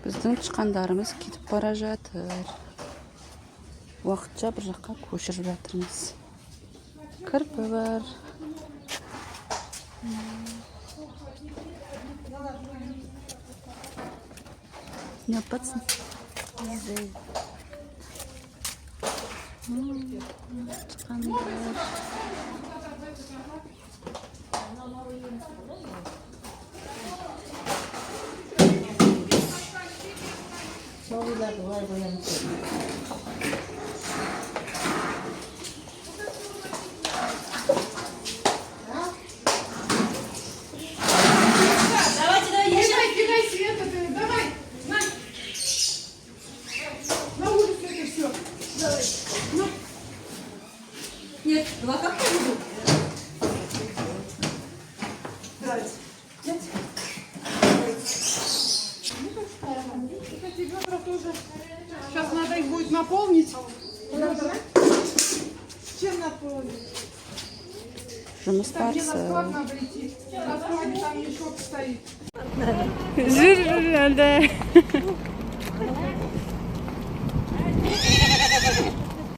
Біздің тышқандарымыз кетіп бара жатыр. Уақытша бір жаққа көшіріп жатырмыз. Кірпі бар. Не опасен? Тышқандар. Нет, два как я буду? Давайте. Нет? Эти ведра тоже. Сейчас надо их будет наполнить. С чем наполнить? Жұмыс Так, мне на склад барысы. надо идти. На складе там мешок стоит. Жүр, әлде.